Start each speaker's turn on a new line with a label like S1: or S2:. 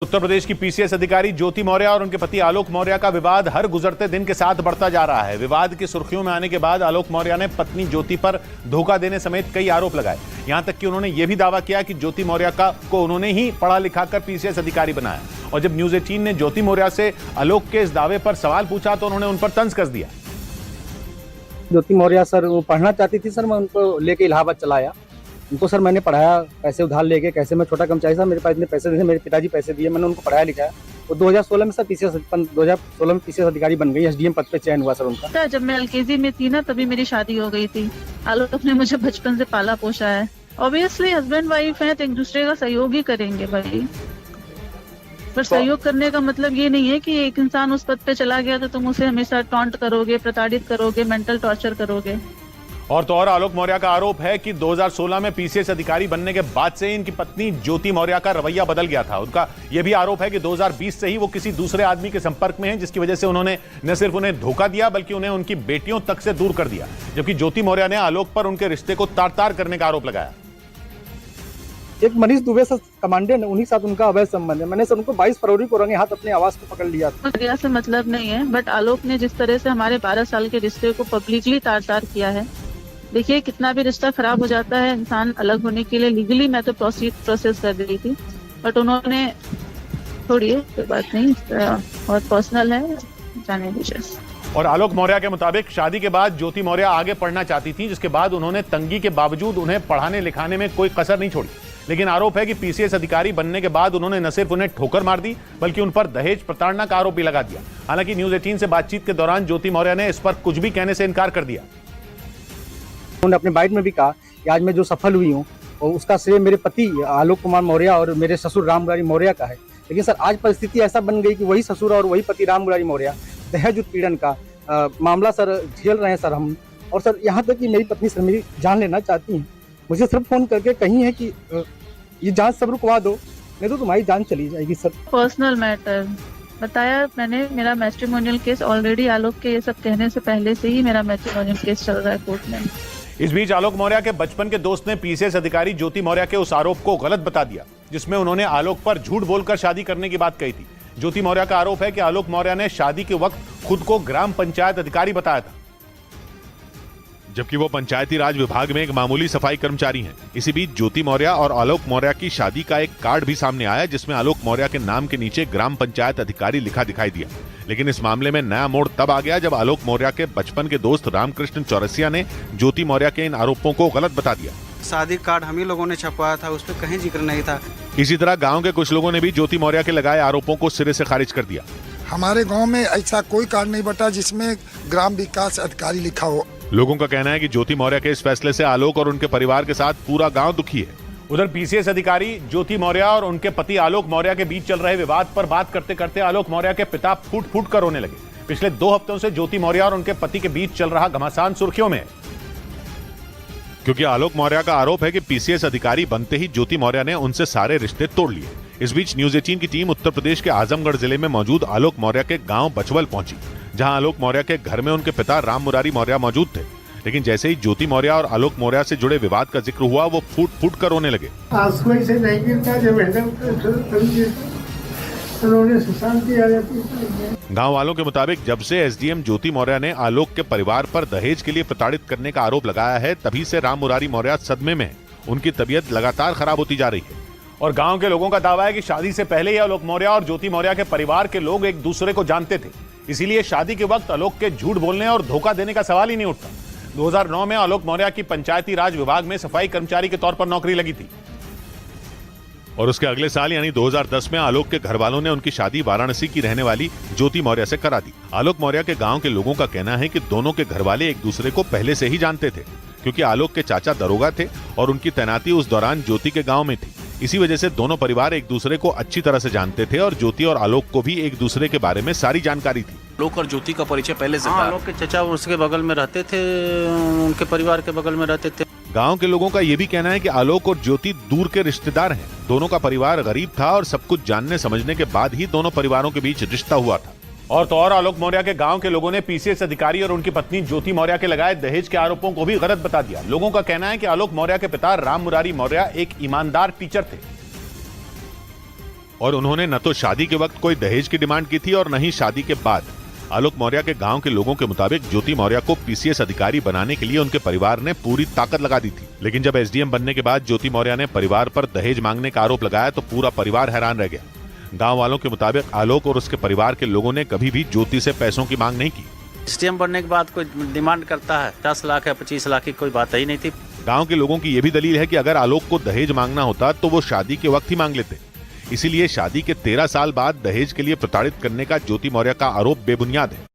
S1: उत्तर प्रदेश की पीसीएस अधिकारी ज्योति मौर्य और उनके पति आलोक मौर्य का विवाद हर गुजरते दिन के साथ बढ़ता जा रहा है। विवाद की सुर्खियों में आने के बाद आलोक मौर्य ने पत्नी ज्योति पर धोखा देने समेत कई आरोप लगाए। यहां तक कि उन्होंने यह भी दावा किया कि ज्योति मौर्य को उन्होंने ही पढ़ा लिखाकर पीसीएस अधिकारी बनाया। और जब न्यूज 18 ने ज्योति मौर्य से आलोक के इस दावे पर सवाल पूछा तो उन्होंने उन पर तंज कस दिया।
S2: ज्योति मौर्य सर वो पढ़ना चाहती थी सर, मैं उनको लेके इलाहाबाद चला आया। उनको सर मैंने पढ़ाया, पैसे उधार लेके। कैसे मैं छोटा कर्मचारी था, मेरे पास इतने पैसे नहीं थे, मेरे पिताजी पैसे दिए, मैंने उनको पढ़ाया लिखाया। वो 2016 में सर 2016 में पीसीएस अधिकारी बन गई, एसडीएम पद पे चयन हुआ सर उनका।
S3: जब मैं एलकेजी में थी ना तभी मेरी शादी हो गई थी। आलोक ने मुझे बचपन से पाला पोसा है। ऑब्वियसली हस्बैंड वाइफ है तो एक दूसरे का सहयोग ही करेंगे भाई, पर सहयोग करने का मतलब ये नहीं है कि एक इंसान उस पद पे चला गया तो तुम उसे हमेशा टॉन्ट करोगे, प्रताड़ित करोगे, मेंटल टॉर्चर करोगे।
S1: और तो और आलोक मौर्य का आरोप है कि 2016 में पीसीएस अधिकारी बनने के बाद से इनकी पत्नी ज्योति मौर्य का रवैया बदल गया था। उनका यह भी आरोप है कि 2020 से ही वो किसी दूसरे आदमी के संपर्क में हैं, जिसकी वजह से उन्होंने न सिर्फ उन्हें धोखा दिया बल्कि उन्हें उनकी बेटियों तक से दूर कर दिया। जबकि ज्योति मौर्य ने आलोक पर उनके रिश्ते को तार-तार करने का आरोप लगाया।
S2: एक मनीष दुबे से कमांडेंट, उन्हीं के साथ उनका अवैध संबंध है। मैंने सर उनको 22 फरवरी को रंगे हाथ अपने आवास को पकड़ लिया था।
S3: से मतलब नहीं है, बट आलोक ने जिस तरह से हमारे 12 साल के रिश्ते को पब्लिकली तार-तार किया है। देखिए कितना भी रिश्ता खराब हो जाता है, इंसान अलग होने के लिए लीगली मैं तो प्रोसेस कर रही थी, बट उन्होंने छोड़िए, कोई बात नहीं, और पर्सनल है, जाने दीजिए।
S1: और आलोक मौर्य के मुताबिक शादी के बाद ज्योति मौर्य आगे पढ़ना चाहती थी, जिसके बाद उन्होंने तंगी के बावजूद उन्हें पढ़ाने लिखाने में कोई कसर नहीं छोड़ी। लेकिन आरोप है कि पीसीएस अधिकारी बनने के बाद उन्होंने न सिर्फ उन्हें ठोकर मार दी बल्कि उन पर दहेज प्रताड़ना का आरोप भी लगा दिया। हालांकि न्यूज 18 से बातचीत के दौरान ज्योति मौर्य ने इस पर कुछ भी कहने से इनकार कर दिया।
S2: उन्होंने अपने बाइट में भी कहा कि आज मैं जो सफल हुई हूँ और उसका श्रेय मेरे पति आलोक कुमार मौर्य और मेरे ससुर राम मुरारी मौर्य का है। लेकिन सर आज परिस्थिति ऐसा बन गई कि वही ससुर और वही पति राम मुरारी मौर्य दहेज उत्पीड़न का मामला सर झेल रहे हैं सर हम। और सर यहाँ तक कि मेरी पत्नी सर मेरी जान लेना चाहती हैं। मुझे सिर्फ फोन करके कही है कि ये जांच सब रुकवा दो, नहीं तो तुम्हारी जान चली जाएगी सर।
S3: पर्सनल मैटर बताया मैंने, मेरा मैट्रिमोनियल केस ऑलरेडी आलोक के ये सब कहने से पहले से ही मेरा मैट्रिमोनियल केस चल रहा है कोर्ट में।
S1: इस बीच आलोक मौर्य के बचपन के दोस्त ने पीसीएस अधिकारी ज्योति मौर्य के उस आरोप को गलत बता दिया जिसमें उन्होंने आलोक पर झूठ बोलकर शादी करने की बात कही थी। ज्योति मौर्य का आरोप है कि आलोक मौर्य ने शादी के वक्त खुद को ग्राम पंचायत अधिकारी बताया था, जबकि वो पंचायती राज विभाग में एक मामूली सफाई कर्मचारी हैं। इसी बीच ज्योति मौर्य और आलोक मौर्य की शादी का एक कार्ड भी सामने आया जिसमें आलोक मौर्य के नाम के नीचे ग्राम पंचायत अधिकारी लिखा दिखाई दिया। लेकिन इस मामले में नया मोड़ तब आ गया जब आलोक मौर्य के बचपन के दोस्त रामकृष्ण चौरसिया ने ज्योति मौर्य के इन आरोपों को गलत बता दिया।
S4: शादी कार्ड हम ही लोगों ने छपवाया था, उस पर कहीं जिक्र नहीं था।
S1: इसी तरह गाँव के कुछ लोगों ने भी ज्योति मौर्य के लगाए आरोपों को सिरे से खारिज कर दिया।
S5: हमारे गाँव में ऐसा कोई कार्ड नहीं बटा जिसमें ग्राम विकास अधिकारी लिखा हो।
S1: लोगों का कहना है कि ज्योति मौर्य के इस फैसले से आलोक और उनके परिवार के साथ पूरा गांव दुखी है। उधर पीसीएस अधिकारी ज्योति मौर्य और उनके पति आलोक मौर्य के बीच चल रहे विवाद पर बात करते करते आलोक मौर्य के पिता फूट फूट कर रोने लगे। पिछले 2 हफ्तों से ज्योति मौर्य और उनके पति के बीच चल रहा घमासान सुर्खियों में है, क्योंकि आलोक मौर्य का आरोप है कि पीसीएस अधिकारी बनते ही ज्योति मौर्य ने उनसे सारे रिश्ते तोड़ लिए। इस बीच न्यूज 18 की टीम उत्तर प्रदेश के आजमगढ़ जिले में मौजूद आलोक मौर्य के गांव बचवल पहुंची, जहां आलोक मौर्य के घर में उनके पिता राम मुरारी मौर्य मौजूद थे। लेकिन जैसे ही ज्योति मौर्य और आलोक मौर्य से जुड़े विवाद का जिक्र हुआ, वो फूट फूट कर रोने लगे।
S6: से नहीं गिरता, जब उन्होंने सुशांत किया।
S1: गांव वालों के मुताबिक जब से एसडीएम ज्योति मौर्य ने आलोक के परिवार पर दहेज के लिए प्रताड़ित करने का आरोप लगाया है, तभी से राम मुरारी मौर्य सदमे में। उनकी तबीयत लगातार खराब होती जा रही है। और गांव के लोगों का दावा है कि शादी से पहले ही आलोक मौर्य और ज्योति मौर्य के परिवार के लोग एक दूसरे को जानते थे, इसीलिए शादी के वक्त आलोक के झूठ बोलने और धोखा देने का सवाल ही नहीं उठता। 2009 में आलोक मौर्य की पंचायती राज विभाग में सफाई कर्मचारी के तौर पर नौकरी लगी थी और उसके अगले साल यानी 2010 में आलोक के घर वालों ने उनकी शादी वाराणसी की रहने वाली ज्योति मौर्य से करा दी। आलोक मौर्य के गांव के लोगों का कहना है कि दोनों के घर वाले एक दूसरे को पहले से ही जानते थे, क्योंकि आलोक के चाचा दरोगा थे और उनकी तैनाती उस दौरान ज्योति के गाँव में थी। इसी वजह से दोनों परिवार एक दूसरे को अच्छी तरह से जानते थे और ज्योति और आलोक को भी एक दूसरे के बारे में सारी जानकारी थी।
S4: आलोक और ज्योति का परिचय पहले से था। आलोक के चचा उसके बगल में रहते थे, उनके परिवार के बगल में रहते थे।
S1: गांव के लोगों का यह भी कहना है कि आलोक और ज्योति दूर के रिश्तेदार हैं। दोनों का परिवार गरीब था और सब कुछ जानने समझने के बाद ही दोनों परिवारों के बीच रिश्ता हुआ था। और तो और आलोक मौर्य के गांव के लोगों ने पीसीएस अधिकारी और उनकी पत्नी ज्योति मौर्य के लगाए दहेज के आरोपों को भी गलत बता दिया। लोगों का कहना है कि आलोक मौर्य के पिता राम मुरारी मौर्य एक ईमानदार टीचर थे। और उन्होंने न तो शादी के वक्त कोई दहेज की डिमांड की थी और न ही शादी के बाद। आलोक मौर्य के गांव के लोगों के मुताबिक ज्योति मौर्य को पीसीएस अधिकारी बनाने के लिए उनके परिवार ने पूरी ताकत लगा दी थी। लेकिन जब एसडीएम बनने के बाद ज्योति मौर्य ने परिवार पर दहेज मांगने का आरोप लगाया तो पूरा परिवार हैरान रह गया। गांव वालों के मुताबिक आलोक और उसके परिवार के लोगों ने कभी भी ज्योति से पैसों की मांग नहीं की।
S4: एसडीएम बनने के बाद कोई डिमांड करता है 10 लाख या 25 लाख की कोई बात ही नहीं थी।
S1: गांव के लोगों की यह भी दलील है कि अगर आलोक को दहेज मांगना होता तो वो शादी के वक्त ही मांग लेते। इसीलिए शादी के 13 साल बाद दहेज के लिए प्रताड़ित करने का ज्योति मौर्य का आरोप बेबुनियाद है।